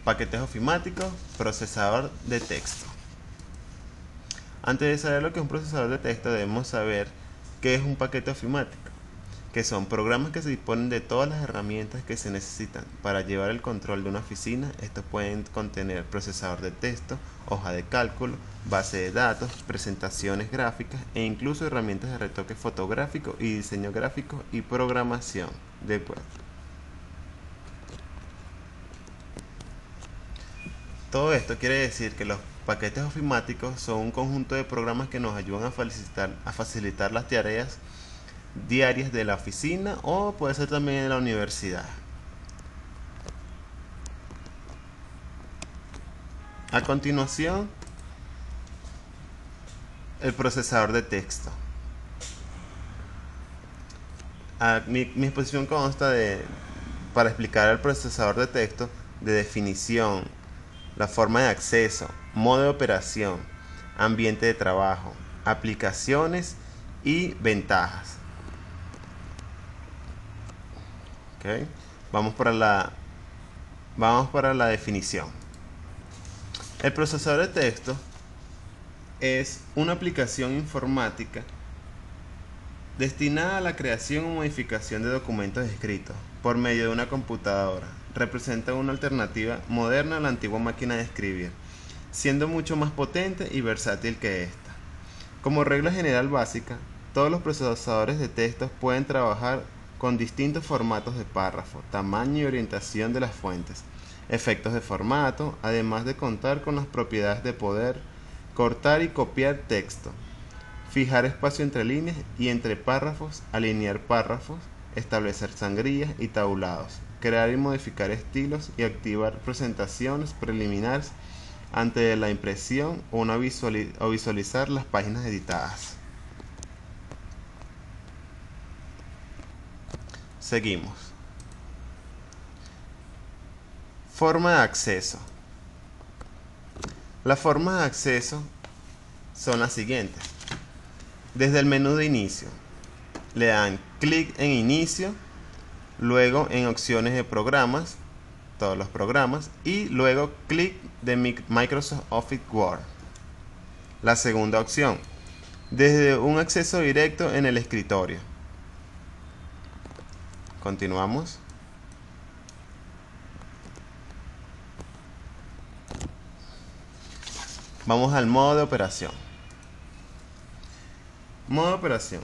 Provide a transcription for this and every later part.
paquetes ofimáticos, procesador de texto. Antes de saber lo que es un procesador de texto, debemos saber qué es un paquete ofimático, que son programas que se disponen de todas las herramientas que se necesitan para llevar el control de una oficina. Estos pueden contener procesador de texto, hoja de cálculo, base de datos, presentaciones gráficas e incluso herramientas de retoque fotográfico y diseño gráfico y programación de web. Todo esto quiere decir que los paquetes ofimáticos son un conjunto de programas que nos ayudan a facilitar las tareas diarias de la oficina o puede ser también de la universidad. A continuación, el procesador de texto. Mi exposición consta para explicar el procesador de texto, de definición, la forma de acceso, modo de operación, ambiente de trabajo, aplicaciones y ventajas. Okay. Vamos para la definición. El procesador de texto es una aplicación informática destinada a la creación o modificación de documentos escritos por medio de una computadora. Representa una alternativa moderna a la antigua máquina de escribir, siendo mucho más potente y versátil que esta. Como regla general básica, todos los procesadores de texto pueden trabajar con distintos formatos de párrafo, tamaño y orientación de las fuentes, efectos de formato, además de contar con las propiedades de poder cortar y copiar texto, fijar espacio entre líneas y entre párrafos, alinear párrafos, establecer sangrías y tabulados, crear y modificar estilos y activar presentaciones preliminares antes de la impresión o visualizar las páginas editadas. Seguimos. Forma de acceso. Las formas de acceso son las siguientes. Desde el menú de inicio, le dan clic en inicio, luego en opciones de programas, todos los programas, y luego clic de Microsoft Office Word. La segunda opción, desde un acceso directo en el escritorio. Continuamos. Vamos al modo de operación. Modo de operación.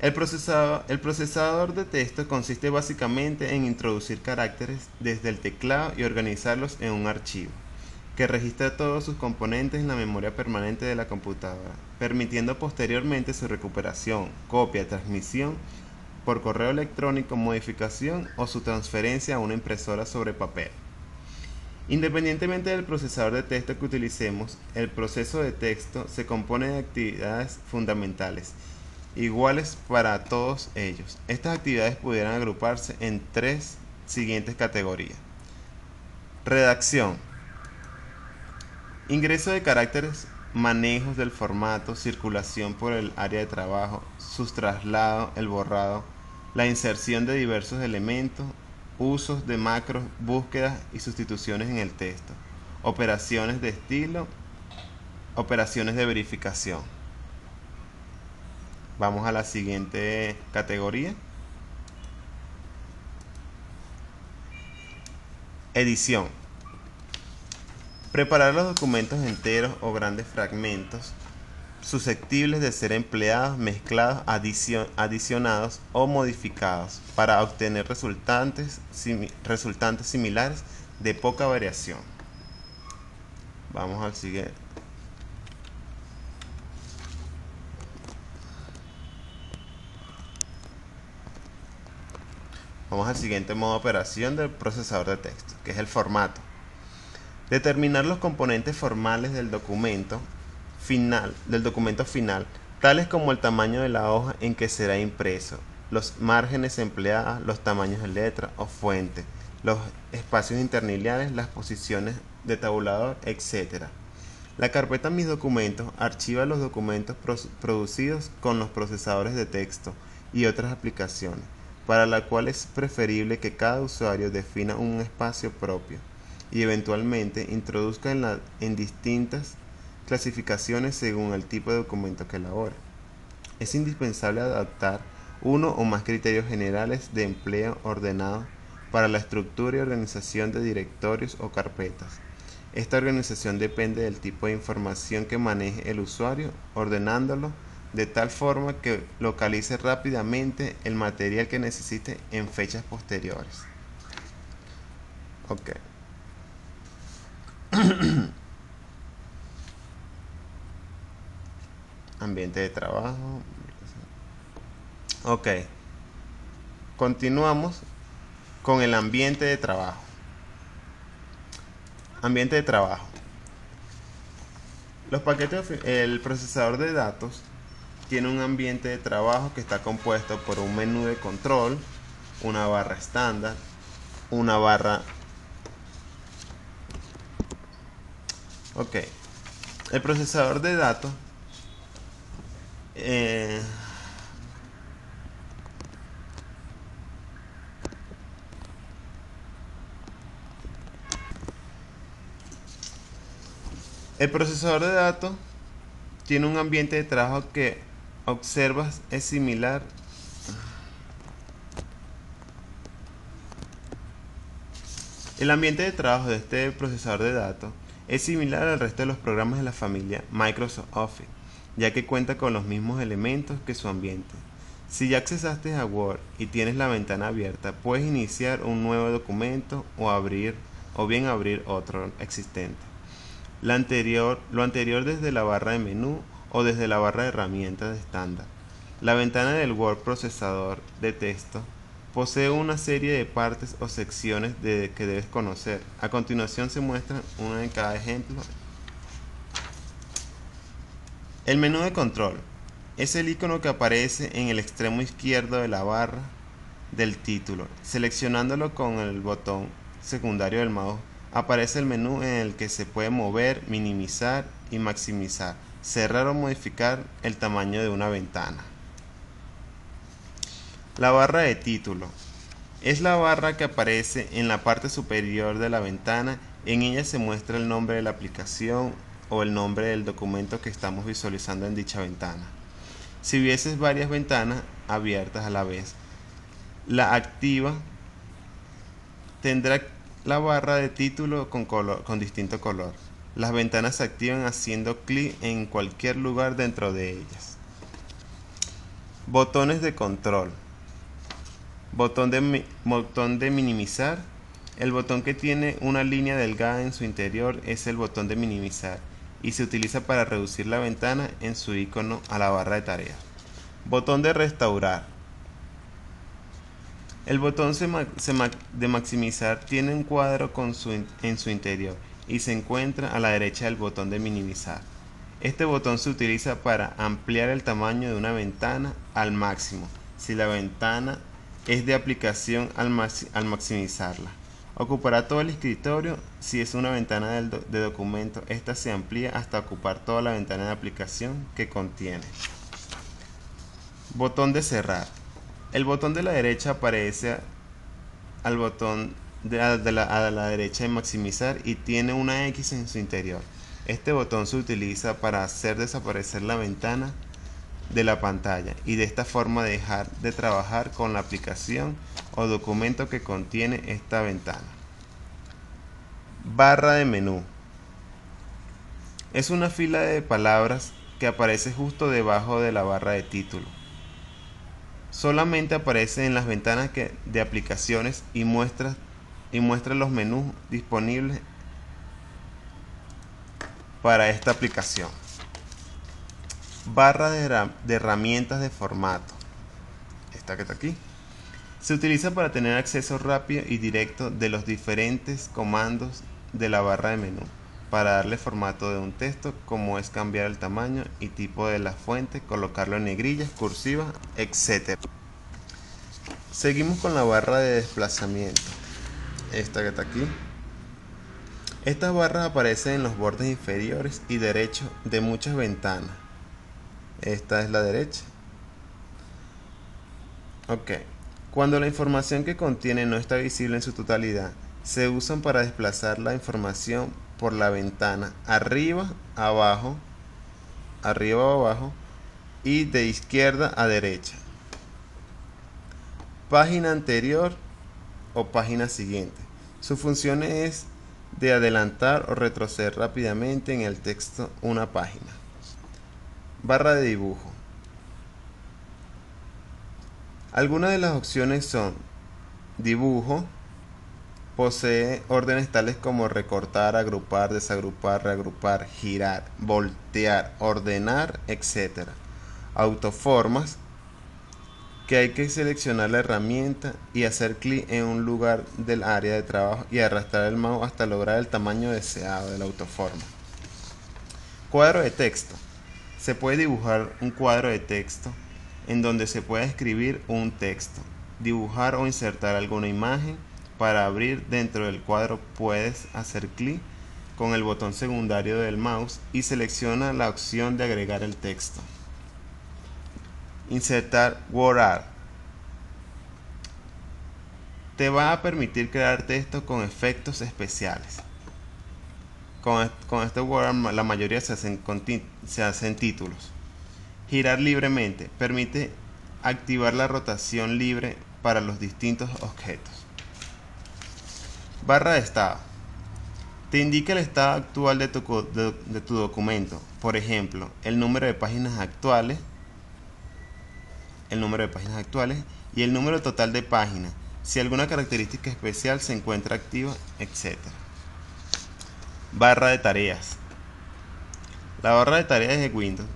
El procesador de texto consiste básicamente en introducir caracteres desde el teclado y organizarlos en un archivo que registra todos sus componentes en la memoria permanente de la computadora, permitiendo posteriormente su recuperación, copia, transmisión por correo electrónico, modificación o su transferencia a una impresora sobre papel. Independientemente del procesador de texto que utilicemos, el proceso de texto se compone de actividades fundamentales, iguales para todos ellos. Estas actividades pudieran agruparse en tres siguientes categorías. Redacción. Ingreso de caracteres, manejos del formato, circulación por el área de trabajo, sus traslados, el borrado, la inserción de diversos elementos, usos de macros, búsquedas y sustituciones en el texto, operaciones de estilo, operaciones de verificación. Vamos a la siguiente categoría. Edición. Preparar los documentos enteros o grandes fragmentos susceptibles de ser empleados, mezclados, adicionados o modificados para obtener resultantes similares de poca variación. Vamos al siguiente. Vamos al siguiente modo de operación del procesador de texto, que es el formato. Determinar los componentes formales del documento final, tales como el tamaño de la hoja en que será impreso, los márgenes empleados, los tamaños de letra o fuente, los espacios interlineales, las posiciones de tabulador, etc. La carpeta Mis documentos archiva los documentos producidos con los procesadores de texto y otras aplicaciones, para la cual es preferible que cada usuario defina un espacio propio. y eventualmente introduzca en distintas clasificaciones según el tipo de documento que elabore. Es indispensable adaptar uno o más criterios generales de empleo ordenado para la estructura y organización de directorios o carpetas. Esta organización depende del tipo de información que maneje el usuario, ordenándolo de tal forma que localice rápidamente el material que necesite en fechas posteriores. Ok. Ambiente de trabajo. Ok. Continuamos con el ambiente de trabajo. Ambiente de trabajo. El procesador de datos tiene un ambiente de trabajo que está compuesto por un menú de control, una barra estándar, una barra... Ok. El procesador de datos el procesador de datos tiene un ambiente de trabajo que observas es similar. El ambiente de trabajo de este procesador de datos es similar al resto de los programas de la familia Microsoft Office, ya que cuenta con los mismos elementos que su ambiente. Si ya accesaste a Word y tienes la ventana abierta, puedes iniciar un nuevo documento o bien abrir otro existente. Lo anterior desde la barra de menú o desde la barra de herramientas de estándar. La ventana del Word procesador de texto posee una serie de partes o secciones que debes conocer. A continuación se muestra una de cada ejemplo. El menú de control es el icono que aparece en el extremo izquierdo de la barra del título. Seleccionándolo con el botón secundario del mouse, aparece el menú en el que se puede mover, minimizar y maximizar, cerrar o modificar el tamaño de una ventana. La barra de título es la barra que aparece en la parte superior de la ventana. En ella se muestra el nombre de la aplicación o el nombre del documento que estamos visualizando en dicha ventana. Si hubieses varias ventanas abiertas a la vez, la activa tendrá la barra de título con distinto color. Las ventanas se activan haciendo clic en cualquier lugar dentro de ellas. Botones de control. Botón de minimizar. El botón que tiene una línea delgada en su interior es el botón de minimizar y se utiliza para reducir la ventana en su icono a la barra de tareas. Botón de restaurar. El botón de maximizar tiene un cuadro en su interior y se encuentra a la derecha del botón de minimizar. Este botón se utiliza para ampliar el tamaño de una ventana al máximo si la ventana es de aplicación al maximizarla. Ocupará todo el escritorio. Si es una ventana de documento, esta se amplía hasta ocupar toda la ventana de aplicación que contiene. Botón de cerrar. El botón de la derecha aparece al botón a la derecha de maximizar y tiene una X en su interior. Este botón se utiliza para hacer desaparecer la ventana de la pantalla y de esta forma dejar de trabajar con la aplicación o documento que contiene esta ventana. Barra de menú. Es una fila de palabras que aparece justo debajo de la barra de título. Solamente aparece en las ventanas de aplicaciones y muestra los menús disponibles para esta aplicación. Barra de herramientas de formato. Esta que está aquí. Se utiliza para tener acceso rápido y directo de los diferentes comandos de la barra de menú, para darle formato de un texto, como es cambiar el tamaño y tipo de la fuente, colocarlo en negrillas, cursivas, etc. Seguimos con la barra de desplazamiento. Esta que está aquí. Estas barras aparecen en los bordes inferiores y derechos de muchas ventanas. Esta es la derecha. Ok. Cuando la información que contiene no está visible en su totalidad, Se usan para desplazar la información por la ventana arriba, abajo, arriba o abajo y de izquierda a derecha. Página anterior o página siguiente. Su función es de adelantar o retroceder rápidamente en el texto una página. Barra de dibujo. Algunas de las opciones son dibujo. Posee órdenes tales como recortar, agrupar, desagrupar, reagrupar, girar, voltear, ordenar, etc. Autoformas, que hay que seleccionar la herramienta y hacer clic en un lugar del área de trabajo y arrastrar el mouse hasta lograr el tamaño deseado de la autoforma. Cuadro de texto. Se puede dibujar un cuadro de texto en donde se puede escribir un texto, dibujar o insertar alguna imagen. Para abrir dentro del cuadro puedes hacer clic con el botón secundario del mouse y selecciona la opción de agregar el texto. Insertar WordArt. Te va a permitir crear texto con efectos especiales. Con este WordArt la mayoría se hacen títulos. Girar libremente. Permite activar la rotación libre para los distintos objetos. Barra de estado. Te indica el estado actual de tu documento. Por ejemplo, el número de páginas actuales, y el número total de páginas, si alguna característica especial se encuentra activa, etc. Barra de tareas. La barra de tareas de Windows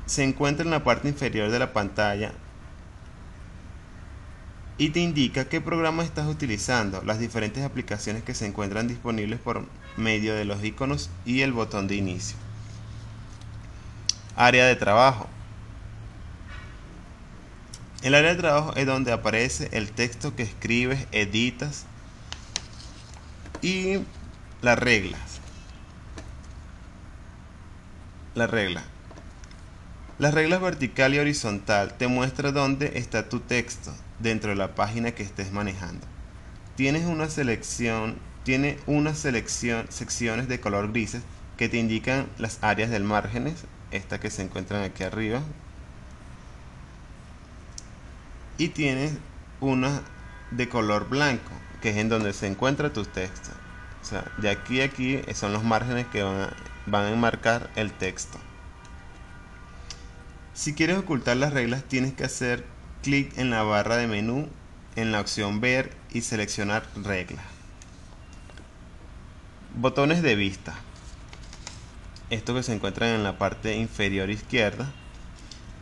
se encuentra en la parte inferior de la pantalla y te indica qué programa estás utilizando, las diferentes aplicaciones que se encuentran disponibles por medio de los iconos y el botón de inicio. Área de trabajo. El área de trabajo es donde aparece el texto que escribes, editas y las reglas. Las reglas vertical y horizontal te muestra dónde está tu texto dentro de la página que estés manejando. Tiene secciones de color grises que te indican las áreas del márgenes, estas que se encuentran aquí arriba. Y tienes una de color blanco, que es en donde se encuentra tu texto. O sea, de aquí a aquí son los márgenes que van a enmarcar el texto. Si quieres ocultar las reglas, tienes que hacer clic en la barra de menú, en la opción ver y seleccionar reglas. Botones de vista. Estos que se encuentran en la parte inferior izquierda.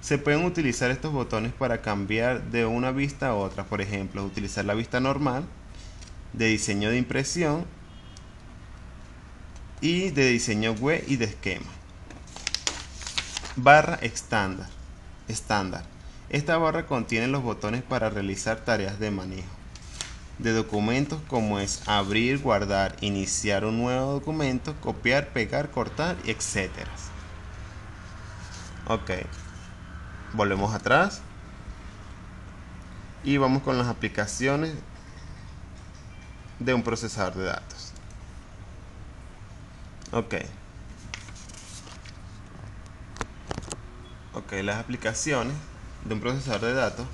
Se pueden utilizar estos botones para cambiar de una vista a otra. Por ejemplo, utilizar la vista normal, de diseño de impresión y de diseño web y de esquema. Barra estándar. Esta barra contiene los botones para realizar tareas de manejo de documentos, como es abrir, guardar, iniciar un nuevo documento, copiar, pegar, cortar, etc. Ok, volvemos atrás y vamos con las aplicaciones de un procesador de datos. Ok, las aplicaciones de un procesador de datos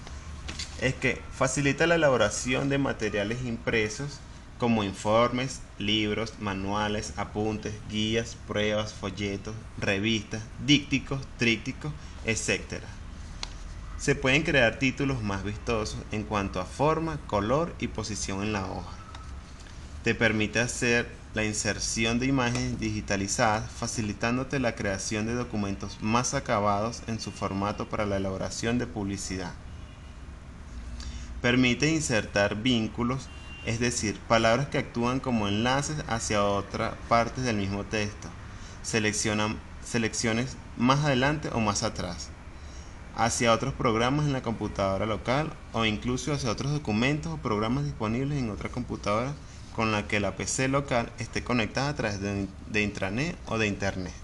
es que facilita la elaboración de materiales impresos como informes, libros, manuales, apuntes, guías, pruebas, folletos, revistas, dípticos, trípticos, etc. Se pueden crear títulos más vistosos en cuanto a forma, color y posición en la hoja. Te permite hacer la inserción de imágenes digitalizadas, facilitándote la creación de documentos más acabados en su formato para la elaboración de publicidad. Permite insertar vínculos, es decir, palabras que actúan como enlaces hacia otras partes del mismo texto. Selecciones más adelante o más atrás, hacia otros programas en la computadora local o incluso hacia otros documentos o programas disponibles en otra computadora con la que la PC local esté conectada a través de intranet o de internet.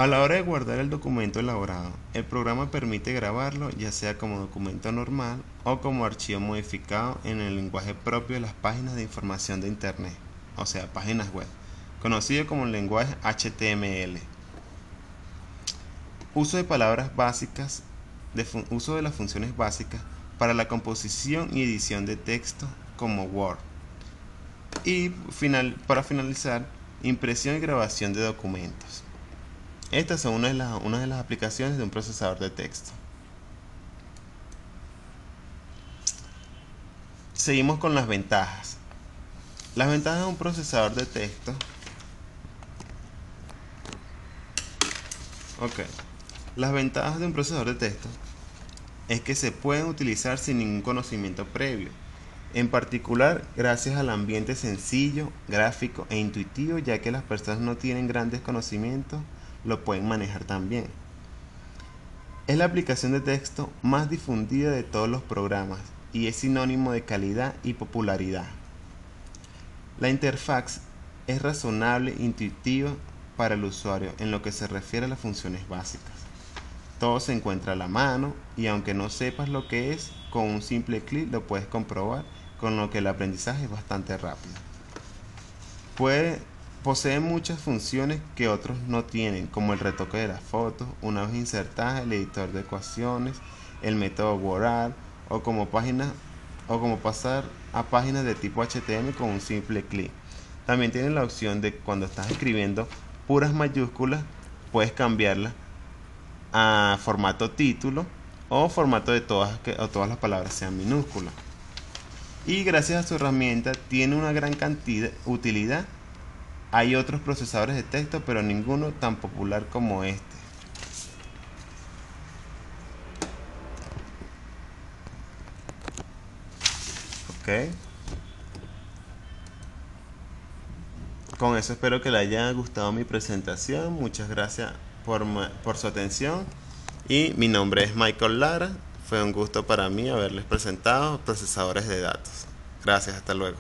A la hora de guardar el documento elaborado, el programa permite grabarlo ya sea como documento normal o como archivo modificado en el lenguaje propio de las páginas de información de Internet, o sea, páginas web, conocido como el lenguaje HTML. Uso de palabras básicas, uso de las funciones básicas para la composición y edición de texto como Word. Y para finalizar, impresión y grabación de documentos. Estas son una de las aplicaciones de un procesador de texto. Seguimos con las ventajas. Las ventajas de un procesador de texto. Las ventajas de un procesador de texto es que se pueden utilizar sin ningún conocimiento previo. En particular, gracias al ambiente sencillo, gráfico e intuitivo, ya que las personas no tienen grandes conocimientos, lo pueden manejar también. Es la aplicación de texto más difundida de todos los programas y es sinónimo de calidad y popularidad. La interfaz es razonable e intuitiva para el usuario en lo que se refiere a las funciones básicas. Todo se encuentra a la mano y aunque no sepas lo que es, con un simple clic lo puedes comprobar, con lo que el aprendizaje es bastante rápido. Posee muchas funciones que otros no tienen, como el retoque de las fotos, una vez insertadas, el editor de ecuaciones, el método Word o como pasar a páginas de tipo HTML con un simple clic. También tiene la opción de cuando estás escribiendo puras mayúsculas, puedes cambiarla a formato título o formato de todas las palabras sean minúsculas. Y gracias a su herramienta tiene una gran utilidad. Hay otros procesadores de texto, pero ninguno tan popular como este. Con eso espero que le haya gustado mi presentación. Muchas gracias por su atención. Y mi nombre es Michael Lara. Fue un gusto para mí haberles presentado procesadores de datos. Gracias, hasta luego.